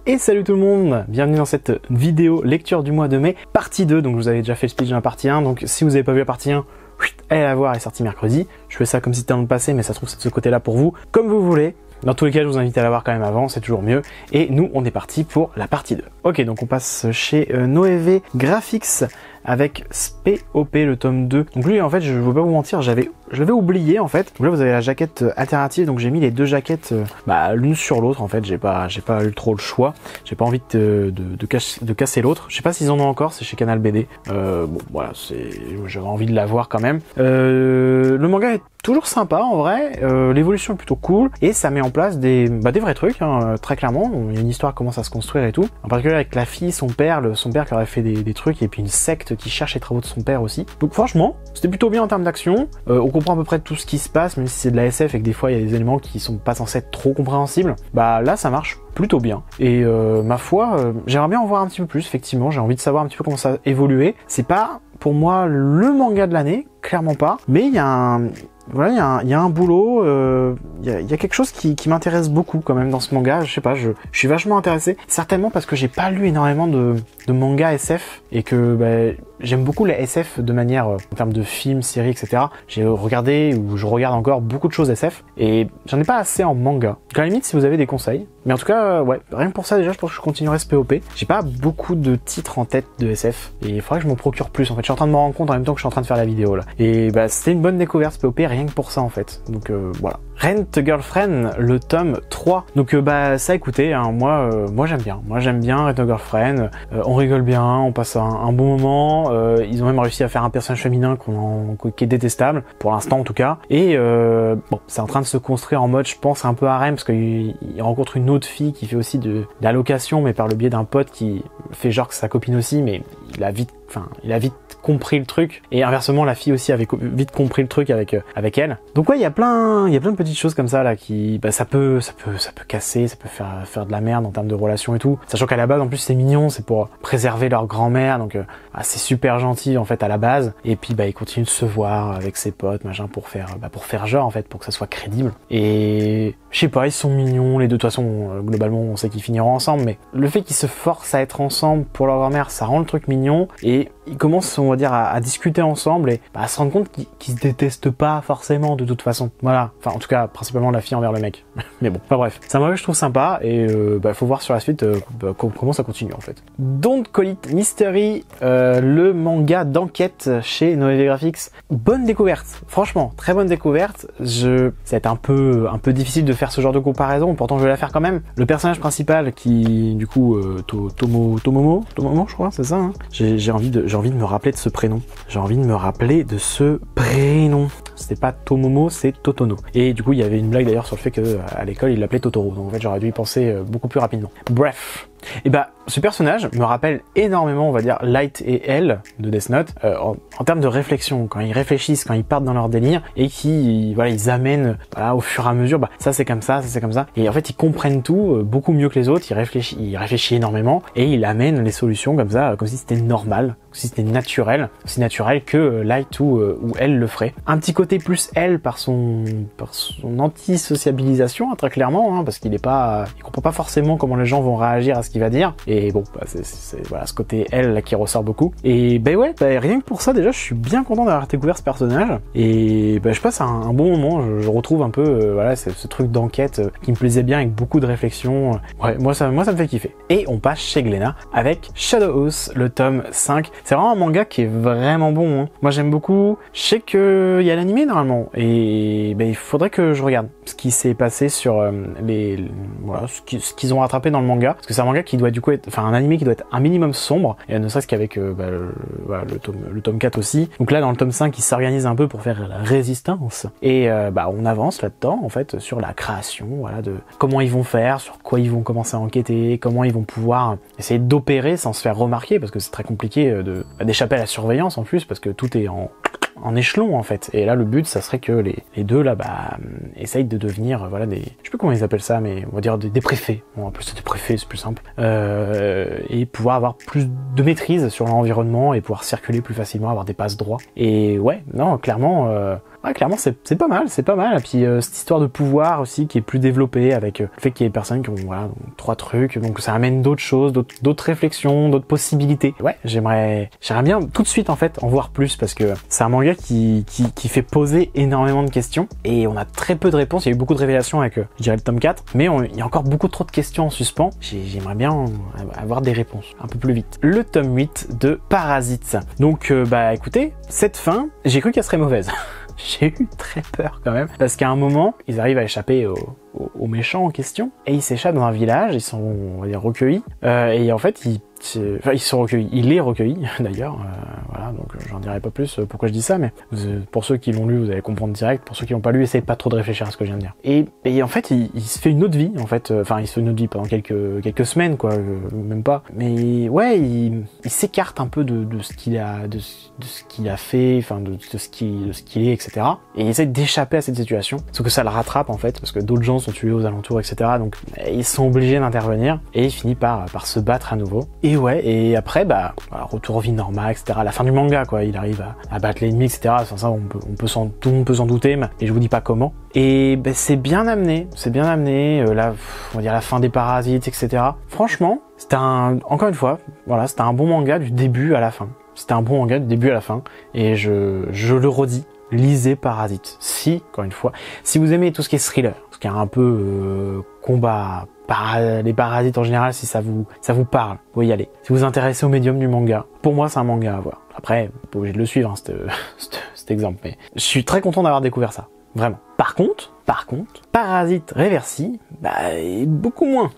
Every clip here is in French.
Et salut tout le monde, bienvenue dans cette vidéo lecture du mois de mai, partie 2, donc vous avez déjà fait le speech dans la partie 1, donc si vous n'avez pas vu la partie 1, allez la voir, elle est sortie mercredi. Je fais ça comme si c'était dans le passé, mais ça se trouve c'est de ce côté-là pour vous, comme vous voulez. Dans tous les cas, je vous invite à la voir quand même avant, c'est toujours mieux. Et nous, on est parti pour la partie 2. Ok, donc on passe chez Noévé Graphics avec SPOP, le tome 2. Donc lui, en fait, je ne veux pas vous mentir, je l'avais oublié, en fait. Donc là, vous avez la jaquette alternative, donc j'ai mis les deux jaquettes l'une sur l'autre, en fait. J'ai pas eu trop le choix. J'ai pas envie de casser l'autre. Je sais pas s'ils en ont encore, c'est chez Canal BD. Bon, voilà, j'avais envie de la voir quand même. Le manga est toujours sympa, en vrai. L'évolution est plutôt cool. Et ça met en place des vrais trucs, hein, très clairement. Il y a une histoire qui commence à se construire et tout. En particulier avec la fille, son père qui aurait fait des trucs, et puis une secte qui cherche les travaux de son père aussi. Donc franchement, c'était plutôt bien en termes d'action. On comprend à peu près tout ce qui se passe, même si c'est de la SF et que des fois il y a des éléments qui sont pas censés être trop compréhensibles. Bah là, ça marche plutôt bien. Et ma foi, j'aimerais bien en voir un petit peu plus, effectivement. J'ai envie de savoir un petit peu comment ça a évolué. C'est pas, pour moi, le manga de l'année, clairement pas. Mais il y a un boulot, il y a quelque chose qui m'intéresse beaucoup quand même dans ce manga. Je sais pas, je suis vachement intéressé. Certainement parce que j'ai pas lu énormément de mangas SF et que j'aime beaucoup les SF de manière, en termes de films, séries, etc. J'ai regardé ou je regarde encore beaucoup de choses SF et j'en ai pas assez en manga. Donc à la limite, si vous avez des conseils. Mais en tout cas, ouais, rien que pour ça déjà, je pense que je continuerai SPOP. J'ai pas beaucoup de titres en tête de SF et il faudrait que je m'en procure plus. En fait, je suis en train de me rendre compte en même temps que je suis en train de faire la vidéo là. Et c'était une bonne découverte SPOP, rien que pour ça en fait. Donc voilà. Rent a Girlfriend, le tome 3. Donc ça, écoutez, hein, moi j'aime bien. Moi j'aime bien Rent a Girlfriend. On rigole bien, on passe un bon moment. Ils ont même réussi à faire un personnage féminin qui est détestable, pour l'instant en tout cas. Et bon, c'est en train de se construire en mode, je pense, un peu harem, parce qu'il rencontre une autre fille qui fait aussi de la location, mais par le biais d'un pote qui fait genre que c'est sa copine aussi, mais il a vite compris le truc, et inversement la fille aussi avait vite compris le truc avec elle. Donc ouais, il y a plein de petites choses comme ça là qui ça peut casser, ça peut faire de la merde en termes de relations et tout, sachant qu'à la base en plus c'est mignon, c'est pour préserver leur grand-mère, donc c'est super gentil en fait à la base, et puis ils continuent de se voir avec ses potes machin pour faire genre en fait, pour que ça soit crédible. Et je sais pas, ils sont mignons les deux, de toute façon globalement on sait qu'ils finiront ensemble, mais le fait qu'ils se forcent à être ensemble pour leur grand-mère, ça rend le truc mignon, et ils commencent, on va dire, à discuter ensemble et à se rendre compte qu'ils se détestent pas forcément de toute façon. Voilà. Enfin, en tout cas, principalement la fille envers le mec. Mais bon, bref. C'est un manga que je trouve sympa et faut voir sur la suite comment ça continue en fait. Don't Call It Mystery, le manga d'enquête chez Noévé Graphics. Bonne découverte. Franchement, très bonne découverte. Ça va être un peu difficile de faire ce genre de comparaison, pourtant je vais la faire quand même. Le personnage principal qui, du coup, Tomomo, je crois, c'est ça, hein. J'ai envie de me rappeler de ce prénom. C'était pas Tomomo, c'est Totono. Et du coup, il y avait une blague d'ailleurs sur le fait qu'à l'école, il l'appelait Totoro. Donc en fait, j'aurais dû y penser beaucoup plus rapidement. Bref. Et ce personnage me rappelle énormément, on va dire, Light et L de Death Note, en termes de réflexion, quand ils réfléchissent, quand ils partent dans leur délire, et ils amènent, au fur et à mesure, ça c'est comme ça, et en fait ils comprennent tout beaucoup mieux que les autres, ils réfléchissent énormément, et ils amènent les solutions comme ça, comme si c'était normal, comme si c'était naturel, aussi naturel que Light ou L le ferait. Un petit côté plus L par son anti-sociabilisation, très clairement, hein, parce il comprend pas forcément comment les gens vont réagir à ce qu'il va dire, et bon, c'est voilà, ce côté L là qui ressort beaucoup. Et rien que pour ça déjà, je suis bien content d'avoir découvert ce personnage, et je passe un bon moment, je retrouve un peu ce truc d'enquête qui me plaisait bien, avec beaucoup de réflexion. Ouais, moi ça me fait kiffer. Et on passe chez Glénat avec Shadow House, le tome 5. C'est vraiment un manga qui est vraiment bon, hein. Moi j'aime beaucoup. Je sais qu'il y a l'animé normalement, et il faudrait que je regarde ce qui s'est passé sur ce qu'ils ont rattrapé dans le manga, parce que c'est un manga qui doit du coup être, un animé qui doit être un minimum sombre, et ne serait-ce qu'avec le tome 4 aussi. Donc là dans le tome 5 ils s'organisent un peu pour faire la résistance, et on avance là-dedans en fait sur la création, de comment ils vont faire, sur quoi ils vont commencer à enquêter, comment ils vont pouvoir essayer d'opérer sans se faire remarquer, parce que c'est très compliqué d'échapper à la surveillance en plus, parce que tout est en échelon en fait, et là le but ça serait que les deux là essayent de devenir je sais plus comment ils appellent ça, mais on va dire des préfets, on va appeler ça des préfets, c'est plus simple, et pouvoir avoir plus de maîtrise sur l'environnement et pouvoir circuler plus facilement, avoir des passes droits. Et ouais, non, clairement ah, clairement c'est pas mal, c'est pas mal. Et puis cette histoire de pouvoir aussi qui est plus développée avec le fait qu'il y ait des personnes qui ont voilà, donc, 3 trucs, donc ça amène d'autres choses, d'autres réflexions, d'autres possibilités. Ouais, j'aimerais bien tout de suite en fait en voir plus parce que c'est un manga qui fait poser énormément de questions et on a très peu de réponses. Il y a eu beaucoup de révélations avec je dirais le tome 4, mais il y a encore beaucoup trop de questions en suspens. J'aimerais bien avoir des réponses un peu plus vite. Le tome 8 de Parasite. Donc bah écoutez, cette fin, j'ai cru qu'elle serait mauvaise. J'ai eu très peur quand même, parce qu'à un moment, ils arrivent à échapper aux méchants en question, et ils s'échappent dans un village, ils sont, on va dire, recueillis, et en fait, ils sont recueillis, il est recueilli d'ailleurs, voilà, donc j'en dirai pas plus pourquoi je dis ça, mais pour ceux qui l'ont lu, vous allez comprendre direct, pour ceux qui l'ont pas lu, essayez pas trop de réfléchir à ce que je viens de dire. Et en fait, il se fait une autre vie, en fait, enfin, il se fait une autre vie pendant quelques semaines, quoi, même pas, mais ouais, il s'écarte un peu de ce qu'il a fait, enfin, de ce qu'il est, etc. Et il essaie d'échapper à cette situation, sauf que ça le rattrape, en fait, parce que d'autres gens sont tués aux alentours, etc. Donc, ils sont obligés d'intervenir, et il finit par se battre à nouveau. Et ouais, et après, bah, retour aux vie normale, etc. À la fin du manga, quoi, il arrive à battre l'ennemi, etc. Sans ça, tout le monde peut s'en douter, mais je vous dis pas comment. Et bah, c'est bien amené, là, on va dire la fin des parasites, etc. Franchement, c'était encore une fois, voilà, c'était un bon manga du début à la fin. C'était un bon manga du début à la fin, et je le redis, lisez Parasite. Si, encore une fois, si vous aimez tout ce qui est thriller, tout ce qui est un peu combat, les parasites en général, si ça vous parle, vous pouvez y aller. Si vous vous intéressez au médium du manga, pour moi c'est un manga à voir. Après, pas obligé de le suivre, hein, cet exemple, mais je suis très content d'avoir découvert ça. Vraiment. Par contre, Parasite Reversi, bah, beaucoup moins.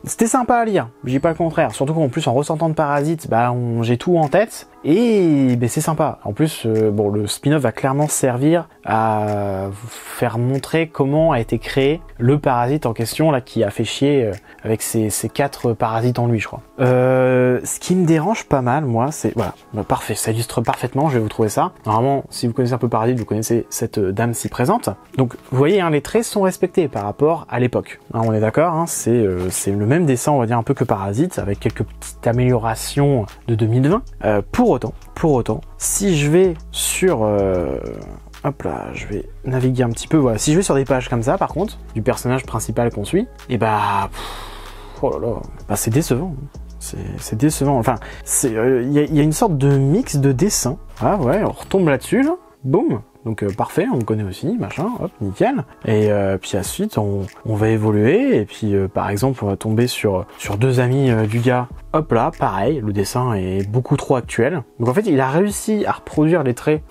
C'était sympa à lire, je dis pas le contraire, surtout qu'en plus en ressortant de Parasite, bah j'ai tout en tête, et bah, c'est sympa. En plus, bon, le spin-off va clairement servir à vous faire montrer comment a été créé le parasite en question, là, qui a fait chier avec ces 4 parasites en lui, je crois. Ce qui me dérange pas mal, moi, c'est... Voilà, bah, parfait, ça illustre parfaitement, je vais vous trouver ça. Normalement, si vous connaissez un peu Parasite, vous connaissez cette dame si présente. Donc, vous voyez, hein, les traits sont respectés par rapport à l'époque. Hein, on est d'accord, hein, c'est le même dessin, on va dire, un peu que Parasite, avec quelques petites améliorations de 2020. Pour autant, si je vais sur... hop là, je vais naviguer un petit peu, voilà. Si je vais sur des pages comme ça, par contre, du personnage principal qu'on suit, et bah... oh là là, bah c'est décevant. C'est décevant. Enfin, il y a une sorte de mix de dessins. Ah ouais, on retombe là-dessus, là. Boum. Donc parfait, on le connaît aussi, machin, hop, nickel. Et puis ensuite, on va évoluer. Et puis par exemple, on va tomber sur 2 amis du gars. Hop là, pareil, le dessin est beaucoup trop actuel. Donc en fait, il a réussi à reproduire les traits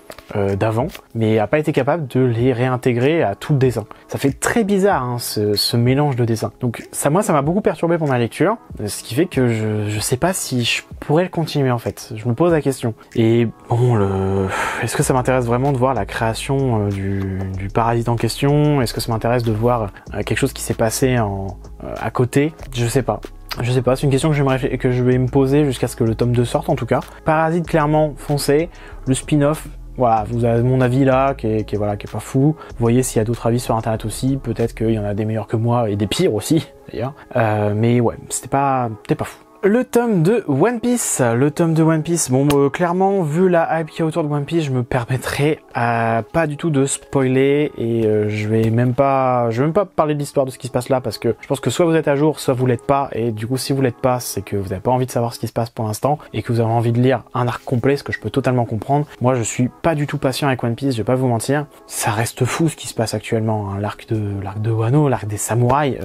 d'avant, mais a pas été capable de les réintégrer à tout le dessin. Ça fait très bizarre, hein, ce mélange de dessins. Donc ça m'a beaucoup perturbé pendant la lecture, ce qui fait que je sais pas si je pourrais le continuer en fait. Je me pose la question. Et bon, est-ce que ça m'intéresse vraiment de voir la création du parasite en question? Est-ce que ça m'intéresse de voir quelque chose qui s'est passé à côté? Je sais pas. C'est une question que je vais me poser jusqu'à ce que le tome 2 sorte en tout cas. Parasite, clairement, foncez. Le spin-off, voilà, vous avez mon avis là, qui est pas fou. Vous voyez s'il y a d'autres avis sur internet aussi, peut-être qu'il y en a des meilleurs que moi et des pires aussi, d'ailleurs. Mais ouais, c'était pas fou. Le tome de One Piece, bon clairement vu la hype qu'il y a autour de One Piece, je me permettrai pas du tout de spoiler et je vais même pas parler de l'histoire de ce qui se passe là parce que je pense que soit vous êtes à jour, soit vous l'êtes pas et du coup si vous l'êtes pas, c'est que vous n'avez pas envie de savoir ce qui se passe pour l'instant et que vous avez envie de lire un arc complet, ce que je peux totalement comprendre. Moi je suis pas du tout patient avec One Piece, je vais pas vous mentir, ça reste fou ce qui se passe actuellement, hein. L'arc de Wano, l'arc des samouraïs,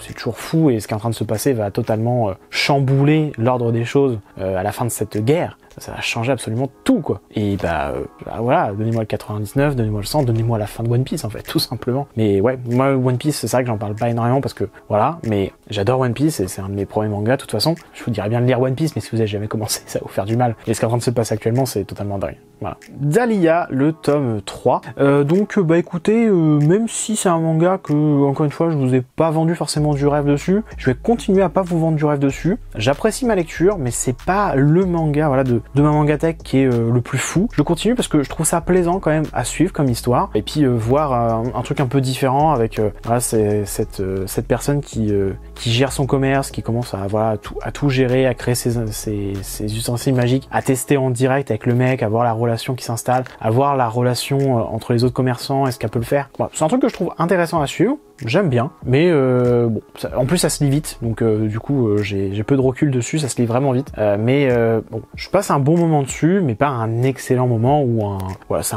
c'est toujours fou et ce qui est en train de se passer va totalement chambouler l'ordre des choses à la fin de cette guerre. Ça va changer absolument tout quoi. Et bah voilà, donnez-moi le 99, donnez-moi le 100, donnez-moi la fin de One Piece en fait, tout simplement. Mais ouais, moi One Piece, c'est vrai que j'en parle pas énormément parce que voilà, mais j'adore One Piece et c'est un de mes premiers mangas de toute façon. Je vous dirais bien de lire One Piece, mais si vous avez jamais commencé, ça va vous faire du mal. Et ce qui est en train de se passer actuellement, c'est totalement dingue. Voilà. Dahlia, le tome 3. Donc bah écoutez, même si c'est un manga que, encore une fois, je vous ai pas vendu forcément du rêve dessus, je vais continuer à pas vous vendre du rêve dessus. continue. J'apprécie ma lecture, mais c'est pas le manga voilà, de ma mangatech qui est le plus fou. Je continue parce que je trouve ça plaisant quand même à suivre comme histoire. Et puis voir un truc un peu différent avec voilà, cette personne qui gère son commerce, qui commence à tout gérer, à créer ses ustensiles magiques, à tester en direct avec le mec, à voir la relation qui s'installe, à voir la relation entre les autres commerçants, est-ce qu'elle peut le faire. Voilà, c'est un truc que je trouve intéressant à suivre. J'aime bien, mais bon, en plus ça se lit vite, donc du coup j'ai peu de recul dessus, ça se lit vraiment vite. Bon, je passe un bon moment dessus, mais pas un excellent moment ou voilà, c'est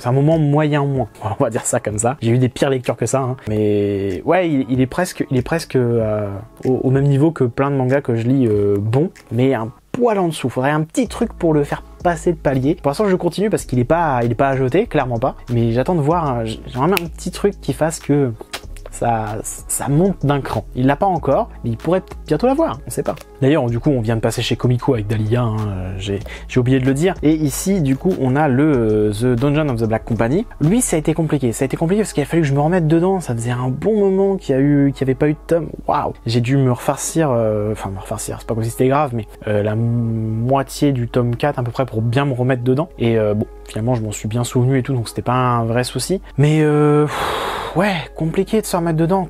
un moment moyen moins. On va dire ça comme ça. J'ai eu des pires lectures que ça, hein. Mais ouais, il est presque au même niveau que plein de mangas que je lis bon, mais un poil en dessous. Faudrait un petit truc pour le faire passer de palier. Pour l'instant je continue parce qu'il est pas à jeter, clairement pas. Mais j'attends de voir, j'aimerais bien un petit truc qui fasse que ça monte d'un cran. Il l'a pas encore, mais il pourrait bientôt l'avoir, on sait pas. D'ailleurs, du coup, on vient de passer chez Comico avec Dahlia, hein, j'ai oublié de le dire. Et ici, du coup, on a le The Dungeon of the Black Company. Lui, ça a été compliqué. Ça a été compliqué parce qu'il a fallu que je me remette dedans. Ça faisait un bon moment qu'il y avait pas eu de tome. Waouh! J'ai dû me refarcir, c'est pas comme si c'était grave, mais la moitié du tome 4 à peu près pour bien me remettre dedans. Et bon, finalement, je m'en suis bien souvenu et tout, donc c'était pas un vrai souci. Mais ouais, compliqué de se remettre dedans,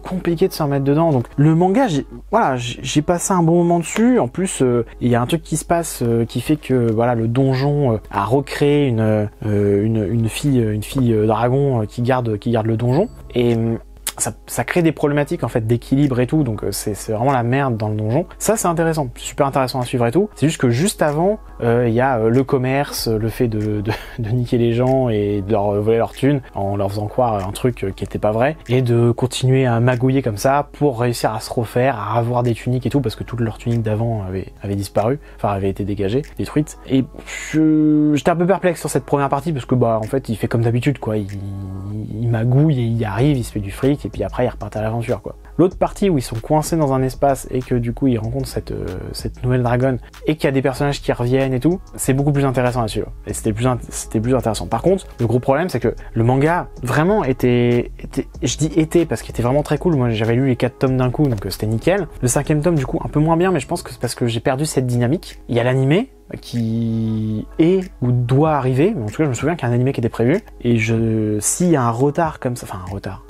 Donc le manga, j'ai passé un bon moment dessus. En plus, il y a un truc qui se passe qui fait que voilà, le donjon a recréé une fille dragon qui garde le donjon. Et ça crée des problématiques en fait d'équilibre et tout, donc c'est vraiment la merde dans le donjon. Ça c'est intéressant, super intéressant à suivre et tout. C'est juste que juste avant, il y a le commerce, le fait de niquer les gens et de leur voler leur thune en leur faisant croire un truc qui était pas vrai, et de continuer à magouiller comme ça pour réussir à se refaire, à avoir des tuniques et tout, parce que toutes leurs tuniques d'avant avaient disparu, enfin avaient été dégagées, détruites. Et j'étais un peu perplexe sur cette première partie parce que bah en fait il fait comme d'habitude quoi, il magouille et il y arrive, il se fait du fric. Et puis après ils repartent à l'aventure quoi. L'autre partie où ils sont coincés dans un espace et que du coup ils rencontrent cette nouvelle dragonne et qu'il y a des personnages qui reviennent et tout, c'est beaucoup plus intéressant à suivre. Et c'était plus intéressant. Par contre, le gros problème c'est que le manga vraiment était je dis était parce qu'il était vraiment très cool. Moi j'avais lu les 4 tomes d'un coup, donc c'était nickel. Le 5e tome du coup un peu moins bien, mais je pense que c'est parce que j'ai perdu cette dynamique. Il y a l'animé qui est ou doit arriver, mais en tout cas je me souviens qu'il y a un animé qui était prévu, et s'il y a un retard comme ça,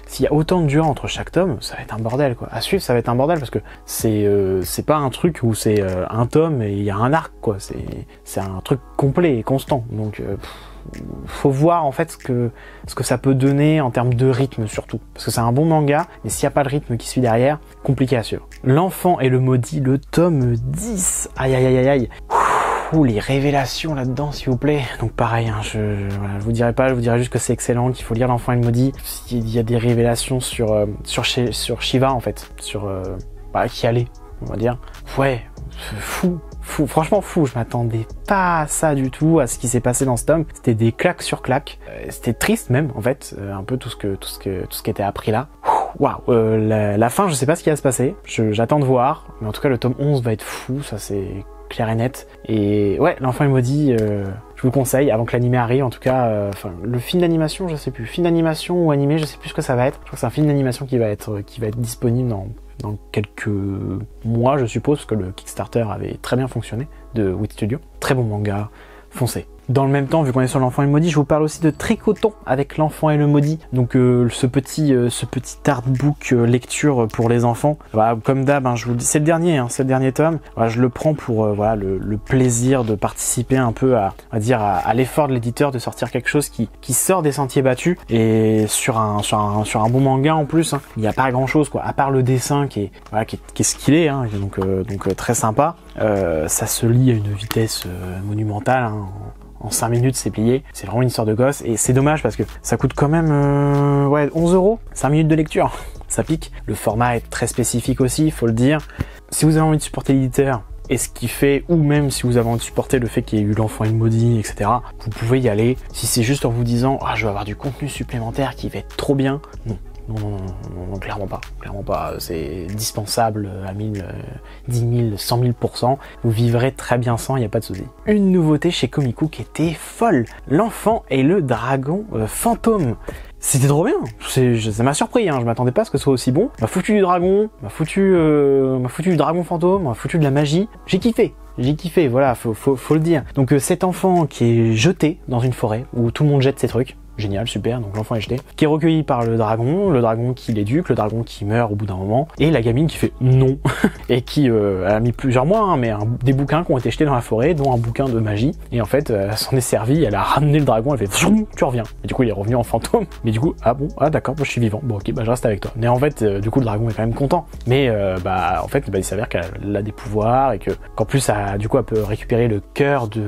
s'il y a autant de durée entre chaque tome, ça va être un bordel quoi. À suivre, ça va être un bordel parce que c'est pas un truc où c'est un tome et il y a un arc quoi, c'est un truc complet et constant. Donc faut voir en fait ce que ça peut donner en termes de rythme surtout, parce que c'est un bon manga, mais s'il n'y a pas de rythme qui suit derrière, compliqué à suivre. L'enfant et le maudit, le tome 10, aïe aïe aïe aïe. Les révélations là-dedans s'il vous plaît. Donc pareil, hein, je vous dirai pas, je vous dirai juste que c'est excellent, qu'il faut lire L'Enfant et le Maudit. Il y a des révélations sur Shiva en fait, qui allait, on va dire. Ouais, fou, franchement fou, je m'attendais pas à ça du tout, à ce qui s'est passé dans ce tome. C'était des claques sur claques, c'était triste même en fait, un peu tout ce qui était appris là. Waouh, la fin, je sais pas ce qui va se passer, j'attends de voir, mais en tout cas le tome 11 va être fou, ça c'est clair et net. Et ouais, L'Enfant et le Maudit, je vous le conseille avant que l'animé arrive. En tout cas, le film d'animation, je sais plus, film d'animation ou animé, je sais plus ce que ça va être. Je crois que c'est un film d'animation qui va être disponible dans quelques mois, je suppose, parce que le Kickstarter avait très bien fonctionné de Wit Studio. Très bon manga, foncez. Dans le même temps, vu qu'on est sur L'Enfant et le Maudit, je vous parle aussi de Tricoton avec L'Enfant et le Maudit. Donc ce petit artbook lecture pour les enfants. Voilà, comme d'hab, hein, je vous le dis, c'est le dernier tome. Voilà, je le prends pour le plaisir de participer un peu à l'effort de l'éditeur de sortir quelque chose qui sort des sentiers battus, et sur un bon manga en plus. Hein. Il n'y a pas grand chose quoi, à part le dessin qui est ce qu'il est, hein, donc très sympa. Ça se lit à une vitesse monumentale. Hein. En 5 minutes c'est plié, c'est vraiment une histoire de gosse, et c'est dommage parce que ça coûte quand même 11 €, 5 minutes de lecture, ça pique. Le format est très spécifique aussi, il faut le dire. Si vous avez envie de supporter l'éditeur et ce qu'il fait, ou même si vous avez envie de supporter le fait qu'il y ait eu L'Enfant et le Maudit, etc., vous pouvez y aller. Si c'est juste en vous disant « Ah, je vais avoir du contenu supplémentaire qui va être trop bien », non, clairement pas, c'est dispensable à 1000, 10 000, 100 000%, vous vivrez très bien sans, il n'y a pas de souci. Une nouveauté chez Comico qui était folle, L'Enfant et le Dragon fantôme. c'était trop bien. Ça m'a surpris, hein. Je m'attendais pas à ce que ce soit aussi bon. M'a foutu du dragon, m'a foutu du dragon fantôme, m'a foutu de la magie. J'ai kiffé, voilà, faut le dire. Donc cet enfant qui est jeté dans une forêt où tout le monde jette ses trucs. Génial, super, donc l'enfant est jeté, qui est recueilli par le dragon qui l'éduque, le dragon qui meurt au bout d'un moment, et la gamine qui fait non, et qui a mis plusieurs mois, hein, mais des bouquins qui ont été jetés dans la forêt, dont un bouquin de magie, et en fait, elle s'en est servie, elle a ramené le dragon, elle fait tu reviens, et du coup il est revenu en fantôme, mais du coup, d'accord, je suis vivant, bon ok, je reste avec toi. Mais en fait, du coup le dragon est quand même content, mais en fait, il s'avère qu'elle a des pouvoirs, et qu'en plus, elle peut récupérer le cœur du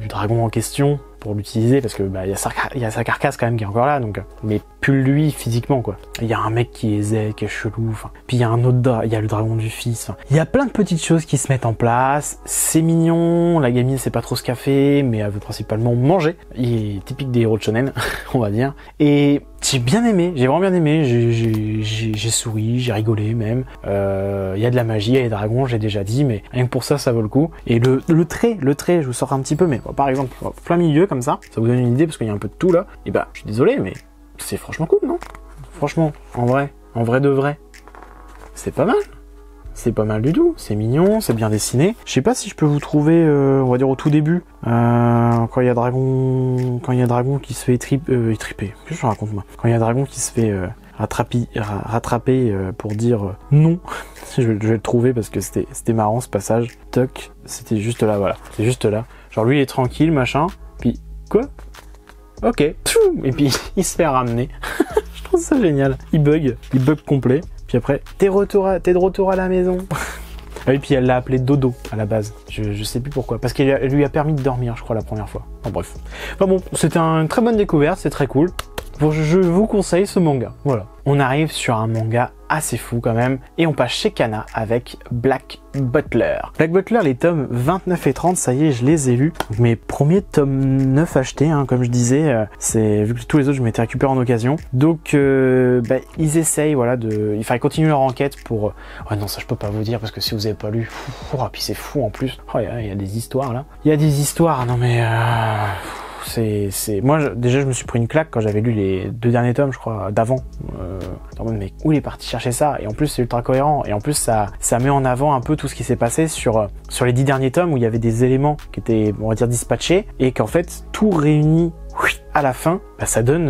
dragon en question, pour l'utiliser parce que il y a sa carcasse quand même qui est encore là, donc mais plus lui physiquement quoi. Il y a un mec qui est zèle, qui est chelou, puis il y a un autre, il y a le dragon du fils. Il y a plein de petites choses qui se mettent en place. C'est mignon, la gamine sait pas trop ce qu'elle fait, mais elle veut principalement manger. Il est typique des héros de shonen, on va dire. Et j'ai vraiment bien aimé. J'ai souri, j'ai rigolé même. Il y a de la magie, il y a des dragons, j'ai déjà dit, mais rien que pour ça, ça vaut le coup. Et le trait, je vous sors un petit peu, mais par exemple, plein milieu comme ça vous donne une idée parce qu'il y a un peu de tout là. Et je suis désolé, mais c'est franchement cool, non? Franchement, en vrai de vrai, c'est pas mal. C'est pas mal du tout, c'est mignon, c'est bien dessiné. Je sais pas si je peux vous trouver, on va dire au tout début, quand il y a dragon qui se fait étriper. Qu'est-ce que je raconte moi? Quand il y a dragon qui se fait rattraper pour dire non. je vais le trouver parce que c'était marrant ce passage. Toc, c'était juste là, voilà. C'est juste là. Genre lui il est tranquille, machin. Puis quoi? Ok. Et puis il se fait ramener. Je trouve ça génial. Il bug complet. Puis après, t'es de retour à la maison. Ah oui, puis elle l'a appelé Dodo à la base. Je sais plus pourquoi. Parce qu'elle lui a permis de dormir, je crois, la première fois. Enfin bref. Enfin bon, c'était une très bonne découverte, c'est très cool. Bon, je vous conseille ce manga. Voilà. On arrive sur un manga assez fou quand même. Et on passe chez Kana avec Black Butler. Black Butler, les tomes 29 et 30, ça y est, je les ai lus. Mes premiers tomes 9 achetés, hein, comme je disais. Vu que tous les autres, je m'étais récupéré en occasion. Donc, ils essayent, voilà, il fallait continuer leur enquête pour... Ouais, non, ça, je peux pas vous dire, parce que si vous avez pas lu... puis c'est fou, en plus. Oh, il y a des histoires, là. Il y a des histoires, non mais... Moi, déjà, je me suis pris une claque quand j'avais lu les 2 derniers tomes, je crois, d'avant. Mais où il est parti chercher ça? Et en plus, c'est ultra cohérent. Et en plus, ça met en avant un peu tout ce qui s'est passé sur les 10 derniers tomes où il y avait des éléments qui étaient, on va dire, dispatchés et qu'en fait, tout réuni à la fin, ça donne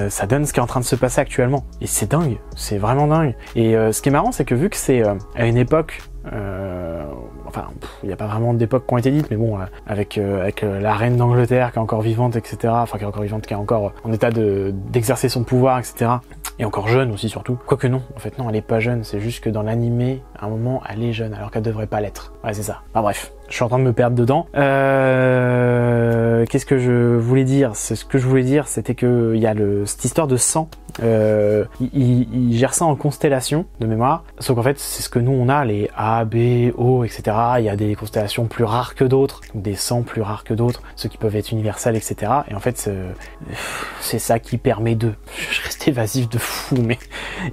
ce qui est en train de se passer actuellement. Et c'est dingue. C'est vraiment dingue. Et ce qui est marrant, c'est que vu que c'est à une époque... il n'y a pas vraiment d'époque qui ont été dites, mais bon, avec la reine d'Angleterre qui est encore vivante, etc. Enfin, qui est encore vivante, qui est encore en état d'exercer son pouvoir, etc. Et encore jeune aussi, surtout. Quoique non, en fait non, elle est pas jeune, c'est juste que dans l'animé, à un moment, elle est jeune, alors qu'elle devrait pas l'être. Ouais, c'est ça. Enfin bref, je suis en train de me perdre dedans. Qu'est-ce que je voulais dire? Ce que je voulais dire, c'était que il y a cette histoire de sang. Il gère ça en constellation de mémoire, sauf qu'en fait c'est ce que nous on a, les A, B, O, etc. Il y a des constellations plus rares que d'autres, des sangs plus rares que d'autres, ceux qui peuvent être universels, etc. Et en fait c'est ça qui permet de... Je reste évasif de fou, mais...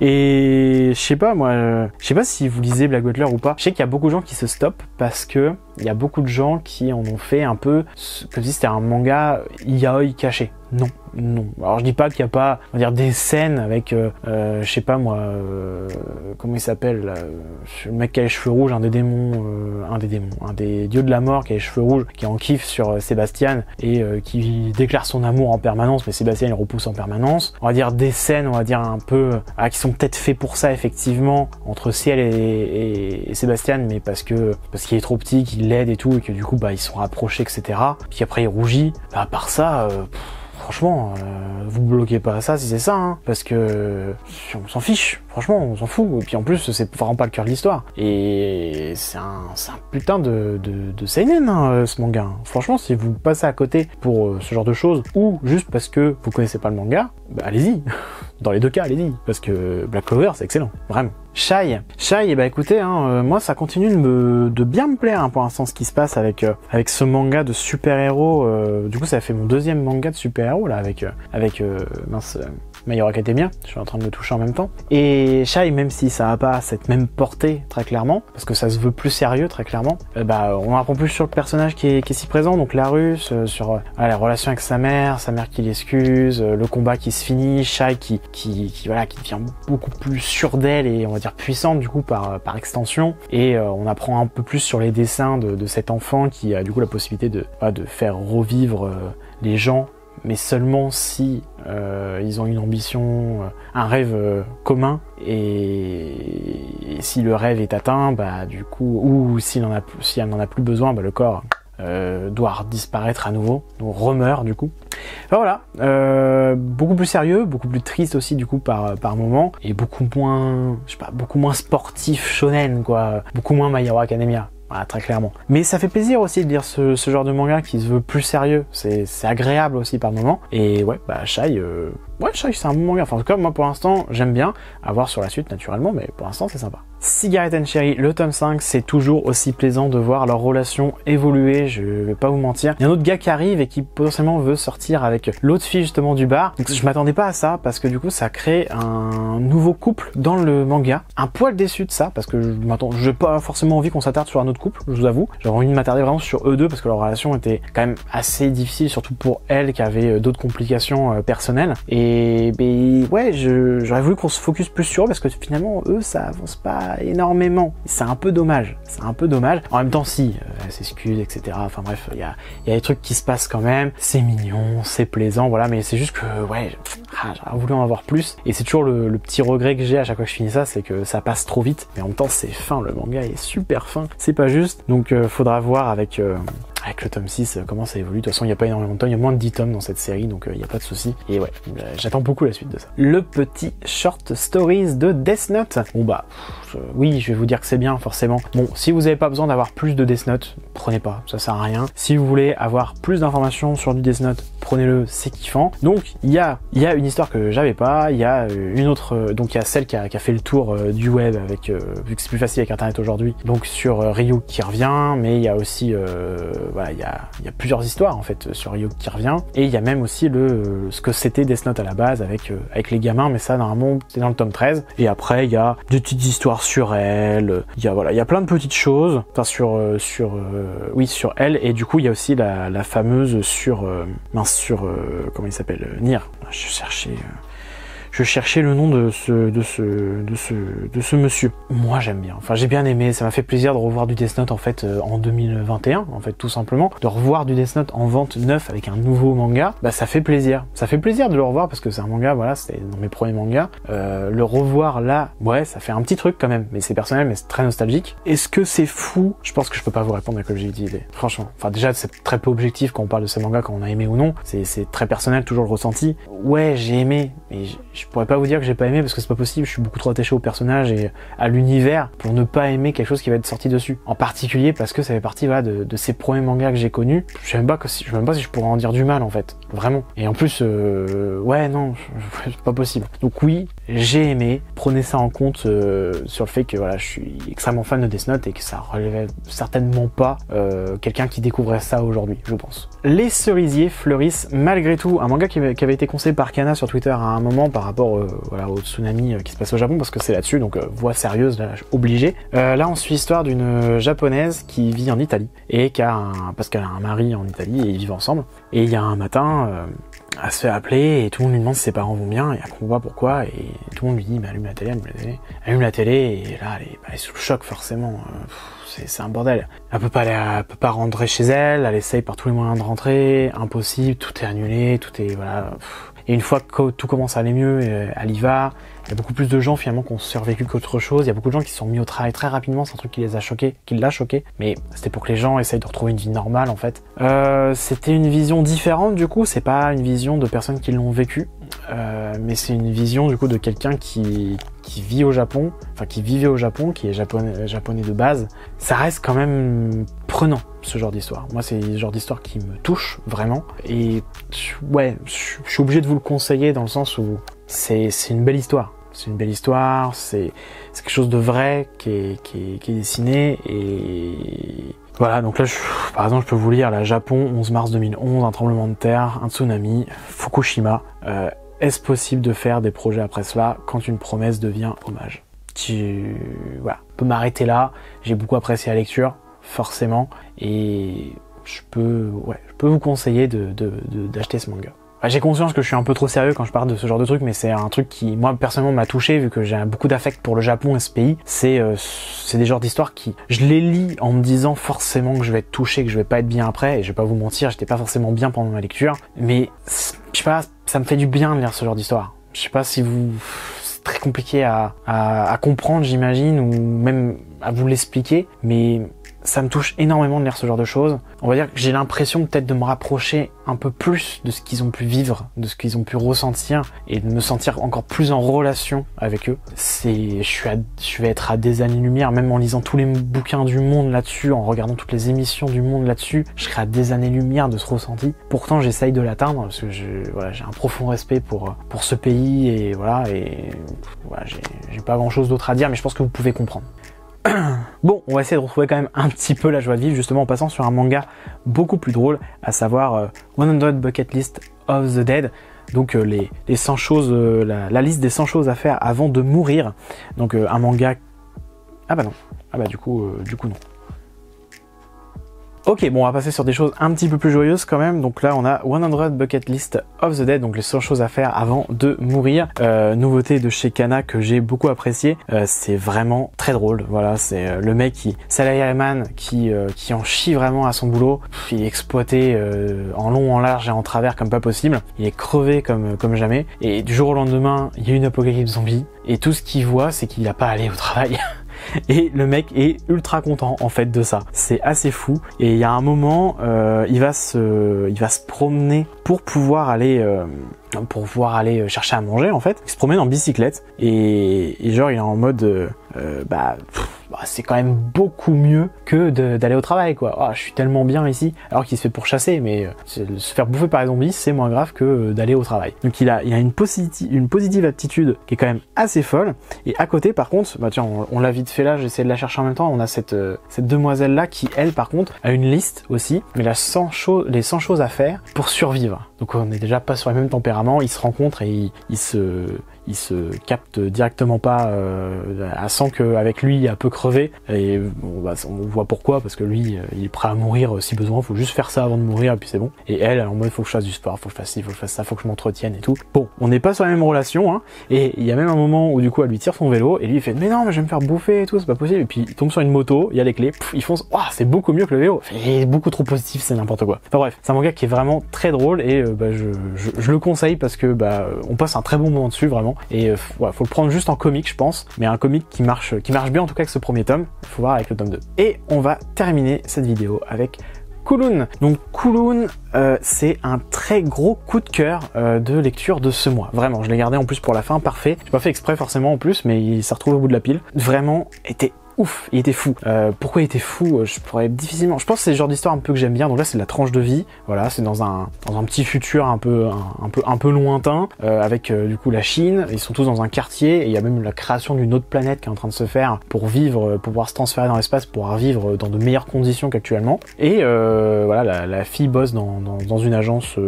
Et je sais pas moi, je sais pas si vous lisez Black Butler ou pas, je sais qu'il y a beaucoup de gens qui se stoppent parce que il y a beaucoup de gens qui en ont fait un peu comme si c'était un manga yaoi caché. Non. Alors je dis pas qu'il y a pas, on va dire, des scènes avec, je sais pas moi, comment il s'appelle, là, le mec qui a les cheveux rouges, un des dieux de la mort qui a les cheveux rouges, qui en kiffe sur Sébastien et qui déclare son amour en permanence, mais Sébastien il repousse en permanence. On va dire des scènes, on va dire un peu, qui sont peut-être faits pour ça effectivement, entre Ciel et Sébastien, mais parce qu'il est trop petit, qu'il l'aide et tout, et que du coup ils sont rapprochés, etc. Puis après il rougit. À part ça. Franchement, vous bloquez pas ça si c'est ça, hein, parce que on s'en fiche, franchement, on s'en fout. Et puis en plus, c'est vraiment pas le cœur de l'histoire. Et c'est un putain de seinen, hein, ce manga. Franchement, si vous passez à côté pour ce genre de choses, ou juste parce que vous connaissez pas le manga, allez-y. Dans les deux cas, allez-y, parce que Black Clover, c'est excellent, vraiment. Shy, écoutez, moi ça continue de bien me plaire, hein, pour l'instant, ce qui se passe avec ce manga de super-héros. Du coup, ça a fait mon 2e manga de super-héros là, avec My Hero Academia, je suis en train de le toucher en même temps. Et Shai, même si ça a pas cette même portée très clairement, parce que ça se veut plus sérieux très clairement, on apprend plus sur le personnage qui est si présent, donc la Russe, sur la relation avec sa mère qui l'excuse, le combat qui se finit, Shai qui devient beaucoup plus sûre d'elle et on va dire puissante du coup par extension, et on apprend un peu plus sur les dessins de cet enfant qui a du coup la possibilité de faire revivre les gens, mais seulement si ils ont une ambition, un rêve commun, et si le rêve est atteint, du coup, ou si elle n'en a plus besoin, le corps doit disparaître à nouveau, donc remeurt du coup. Enfin, voilà, beaucoup plus sérieux, beaucoup plus triste aussi du coup par moment, et beaucoup moins sportif shonen quoi, beaucoup moins My Hero Academia. Voilà, très clairement. Mais ça fait plaisir aussi de lire ce genre de manga qui se veut plus sérieux. C'est agréable aussi par moment. Et ouais, Shai, Shai c'est un bon manga. Enfin, en tout cas, moi pour l'instant, j'aime bien. À voir sur la suite naturellement, mais pour l'instant c'est sympa. Cigarette and Cherry, le tome 5, c'est toujours aussi plaisant de voir leur relation évoluer, je vais pas vous mentir. Il y a un autre gars qui arrive et qui potentiellement veut sortir avec l'autre fille justement du bar. Donc je m'attendais pas à ça parce que du coup ça crée un nouveau couple dans le manga. Un poil déçu de ça parce que j'ai pas forcément envie qu'on s'attarde sur un autre couple, je vous avoue. J'aurais envie de m'attarder vraiment sur eux deux parce que leur relation était quand même assez difficile, surtout pour elle qui avait d'autres complications personnelles. Et ouais, j'aurais voulu qu'on se focus plus sur eux parce que finalement eux ça avance pas énormément. C'est un peu dommage. En même temps, si, elle s'excuse, etc. Enfin bref, il y a des trucs qui se passent quand même. C'est mignon, c'est plaisant, voilà. Mais c'est juste que, ouais, j'aurais voulu en avoir plus. Et c'est toujours le petit regret que j'ai à chaque fois que je finis ça, c'est que ça passe trop vite. Mais en même temps, c'est fin. Le manga est super fin. C'est pas juste. Donc, faudra voir avec le tome 6 comment ça évolue. De toute façon, il n'y a pas énormément de tomes. Il y a moins de 10 tomes dans cette série, donc il n'y a pas de souci. Et ouais, j'attends beaucoup la suite de ça. Le petit short stories de Death Note. Bon oui, je vais vous dire que c'est bien, forcément. Bon, si vous n'avez pas besoin d'avoir plus de Death Note, prenez pas, ça sert à rien. Si vous voulez avoir plus d'informations sur du Death Note, prenez-le, c'est kiffant. Donc, il y a une histoire que j'avais pas, il y a une autre, donc il y a celle qui a fait le tour du web avec, vu que c'est plus facile avec Internet aujourd'hui, donc sur Ryuk qui revient, mais il y a aussi, voilà, il y a plusieurs histoires en fait sur Ryuk qui revient, et il y a même aussi ce que c'était Death Note à la base avec les gamins, mais ça normalement c'est dans le tome 13, et après il y a des petites histoires sur elle, il y a plein de petites choses, enfin sur elle, et du coup il y a aussi la fameuse sur comment il s'appelle, Nier. Je cherchais le nom de ce monsieur. Moi j'aime bien. Enfin j'ai bien aimé. Ça m'a fait plaisir de revoir du Death Note en fait en 2021 en fait tout simplement. De revoir du Death Note en vente neuf avec un nouveau manga, ça fait plaisir. Ça fait plaisir de le revoir parce que c'est un manga, voilà, c'était dans mes premiers mangas. Le revoir là, ouais, ça fait un petit truc quand même. Mais c'est personnel, mais c'est très nostalgique. Est-ce que c'est fou? Je pense que je peux pas vous répondre avec l'objectivité. Franchement. Enfin déjà c'est très peu objectif quand on parle de ces mangas, quand on a aimé ou non. C'est très personnel, toujours le ressenti. Ouais, j'ai aimé, mais je pourrais pas vous dire que j'ai pas aimé parce que c'est pas possible, je suis beaucoup trop attaché au personnage et à l'univers pour ne pas aimer quelque chose qui va être sorti dessus. En particulier parce que ça fait partie de ces premiers mangas que j'ai connus. Je sais même pas si je pourrais en dire du mal en fait, vraiment. Et en plus, ouais non, c'est pas possible. Donc oui, j'ai aimé, prenez ça en compte sur le fait que voilà, je suis extrêmement fan de Death Note et que ça relève certainement pas quelqu'un qui découvrait ça aujourd'hui, je pense. Les cerisiers fleurissent malgré tout, un manga qui avait été conseillé par Kana sur Twitter à un moment par rapport au tsunami qui se passe au Japon, parce que c'est là-dessus, donc voix sérieuse, là, obligé. Là, on suit l'histoire d'une japonaise qui vit en Italie, et parce qu'elle a un mari en Italie, et ils vivent ensemble. Et il y a un matin, elle se fait appeler, et tout le monde lui demande si ses parents vont bien, et elle comprend pas pourquoi, et tout le monde lui dit, allume la télé, allume la télé, et là, elle est sous le choc, forcément. C'est un bordel. Elle peut pas rentrer chez elle, elle essaye par tous les moyens de rentrer, impossible, tout est annulé, tout est, voilà. Et une fois que tout commence à aller mieux, elle y va. Il y a beaucoup plus de gens finalement qui ont survécu qu'autre chose. Il y a beaucoup de gens qui se sont mis au travail très rapidement. C'est un truc qui l'a choqué. Mais c'était pour que les gens essayent de retrouver une vie normale en fait. C'était une vision différente du coup. C'est pas une vision de personnes qui l'ont vécu. Mais c'est une vision du coup de quelqu'un qui vit au Japon, enfin qui vivait au Japon, qui est japonais de base. Ça reste quand même prenant ce genre d'histoire. Moi c'est le genre d'histoire qui me touche vraiment, et ouais, je suis obligé de vous le conseiller dans le sens où c'est une belle histoire. C'est une belle histoire, c'est quelque chose de vrai qui est dessiné, et voilà. Donc là, par exemple, je peux vous lire, là, Japon, 11 mars 2011, un tremblement de terre, un tsunami, Fukushima. est-ce possible de faire des projets après cela quand une promesse devient hommage? Voilà, je peux m'arrêter là. J'ai beaucoup apprécié la lecture, forcément, et je peux vous conseiller d'acheter ce manga. J'ai conscience que je suis un peu trop sérieux quand je parle de ce genre de truc, mais c'est un truc qui, moi, personnellement, m'a touché, vu que j'ai beaucoup d'affect pour le Japon et ce pays. C'est des genres d'histoires qui, je les lis en me disant forcément que je vais être touché, que je vais pas être bien après, et je vais pas vous mentir, j'étais pas forcément bien pendant ma lecture, mais, je sais pas, ça me fait du bien de lire ce genre d'histoire. Je sais pas si c'est très compliqué à comprendre, j'imagine, ou même à vous l'expliquer, mais ça me touche énormément de lire ce genre de choses. On va dire que j'ai l'impression peut-être de me rapprocher un peu plus de ce qu'ils ont pu vivre, de ce qu'ils ont pu ressentir, et de me sentir encore plus en relation avec eux. Je vais être à des années-lumière, même en lisant tous les bouquins du monde là-dessus, en regardant toutes les émissions du monde là-dessus, je serai à des années-lumière de ce ressenti. Pourtant, j'essaye de l'atteindre, parce que j'ai un profond respect pour ce pays, et voilà, j'ai pas grand-chose d'autre à dire, mais je pense que vous pouvez comprendre. Bon, on va essayer de retrouver quand même un petit peu la joie de vivre, justement en passant sur un manga beaucoup plus drôle, à savoir 100 Bucket List of the Dead. Donc les 100 choses, la liste des 100 choses à faire avant de mourir. Donc un manga... Ah bah non. Ah bah du coup non. Ok, bon, on va passer sur des choses un petit peu plus joyeuses quand même. Donc là, on a 100 Bucket List of the Dead, donc les 100 choses à faire avant de mourir. Nouveauté de chez Kana que j'ai beaucoup apprécié. C'est vraiment très drôle. Voilà, c'est le mec salaryman qui en chie vraiment à son boulot. Il est exploité en long, en large et en travers comme pas possible. Il est crevé comme jamais. Et du jour au lendemain, il y a une apocalypse zombie. Et tout ce qu'il voit, c'est qu'il n'a pas à aller au travail. Et le mec est ultra content en fait de ça. C'est assez fou. Et il y a un moment, il va se promener pour pouvoir aller chercher à manger en fait. Il se promène en bicyclette et genre il est en mode c'est quand même beaucoup mieux que d'aller au travail quoi. Oh, je suis tellement bien ici, alors qu'il se fait pourchasser, mais se faire bouffer par les zombies c'est moins grave que d'aller au travail. Donc il a une positive attitude qui est quand même assez folle. Et à côté par contre, bah tiens, on l'a vite fait là, j'essaie de la chercher en même temps. On a cette demoiselle là qui elle par contre a une liste aussi, mais les 100 choses à faire pour survivre. Donc on n'est déjà pas sur les mêmes tempéraments, ils se rencontrent et ils se captent directement pas à 100 qu'avec lui il est un peu crevé. Et bon, bah, on voit pourquoi, parce que lui il est prêt à mourir si besoin, faut juste faire ça avant de mourir et puis c'est bon. Et elle en mode faut que je fasse du sport, faut que je fasse ci, faut que je fasse ça, faut que je m'entretienne et tout. Bon, on n'est pas sur la même relation hein. Et il y a même un moment où du coup elle lui tire son vélo et lui il fait mais non mais je vais me faire bouffer et tout, c'est pas possible. Et puis il tombe sur une moto, il y a les clés, il fonce, c'est beaucoup mieux que le vélo. Il est beaucoup trop positif, c'est n'importe quoi. Enfin bref, c'est un manga qui est vraiment très drôle et je le conseille parce que on passe un très bon moment dessus vraiment. Et faut le prendre juste en comique je pense, mais un comique qui marche bien en tout cas avec ce premier tome. Il faut voir avec le tome 2. Et on va terminer cette vidéo avec Kunlun. Donc Kunlun, c'est un très gros coup de cœur de lecture de ce mois. Vraiment, je l'ai gardé en plus pour la fin, parfait. J'ai pas fait exprès forcément en plus, mais il s'est retrouvé au bout de la pile. Vraiment, était ouf, il était fou. Pourquoi il était fou? Je pourrais difficilement. Je pense que c'est le genre d'histoire un peu que j'aime bien. Donc là, c'est de la tranche de vie. Voilà, c'est dans un petit futur un peu lointain, avec du coup la Chine. Ils sont tous dans un quartier et il y a même la création d'une autre planète qui est en train de se faire pour vivre, pour pouvoir se transférer dans l'espace, pour pouvoir vivre dans de meilleures conditions qu'actuellement. Et voilà, la fille bosse dans une agence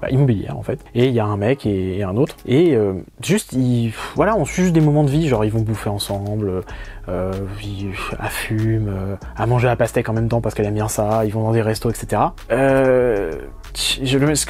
immobilière en fait. Et il y a un mec et un autre. Et juste, on suit juste des moments de vie, genre ils vont bouffer ensemble. À fume, à manger à la pastèque en même temps parce qu'elle aime bien ça, ils vont dans des restos, etc. Le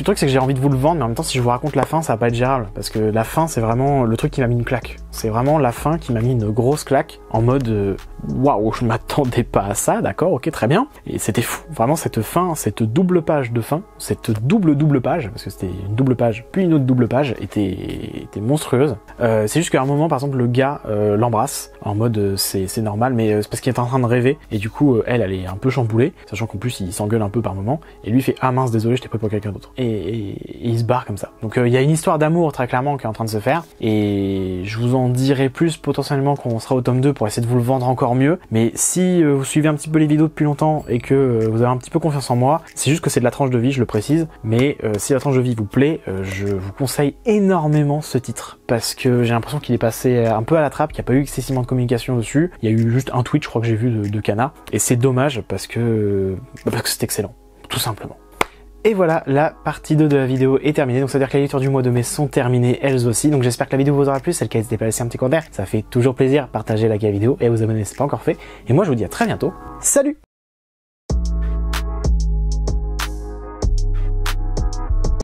truc c'est que j'ai envie de vous le vendre, mais en même temps si je vous raconte la fin ça va pas être gérable, parce que la fin c'est vraiment le truc qui m'a mis une claque. C'est vraiment la fin qui m'a mis une grosse claque, en mode waouh, je m'attendais pas à ça, d'accord, ok, très bien. Et c'était fou, vraiment cette fin, cette double page de fin, cette double page, parce que c'était une double page puis une autre double page, était monstrueuse. C'est juste qu'à un moment par exemple le gars l'embrasse en mode c'est normal, mais c'est parce qu'il est en train de rêver, et du coup elle est un peu chamboulée, sachant qu'en plus il s'engueule un peu par moment, et lui il fait ah mince désolé j'étais pris pour quelqu'un d'autre, et il se barre comme ça. Donc il y a une histoire d'amour très clairement qui est en train de se faire, et je vous en dirai plus potentiellement quand on sera au tome 2 pour essayer de vous le vendre encore mieux. Mais si vous suivez un petit peu les vidéos depuis longtemps et que vous avez un petit peu confiance en moi, c'est juste que c'est de la tranche de vie, je le précise, mais si la tranche de vie vous plaît, je vous conseille énormément ce titre, parce que j'ai l'impression qu'il est passé un peu à la trappe, qu'il n'y a pas eu excessivement de communication dessus. Il y a eu juste un tweet je crois que j'ai vu de Kana, et c'est dommage parce que c'est excellent, tout simplement. Et voilà, la partie 2 de la vidéo est terminée. Donc ça veut dire que les lectures du mois de mai sont terminées elles aussi. Donc j'espère que la vidéo vous aura plu. C'est le cas, n'hésitez pas à laisser un petit commentaire. Ça fait toujours plaisir. Partagez, likez la vidéo et à vous abonner si ce n'est pas encore fait. Et moi je vous dis à très bientôt. Salut!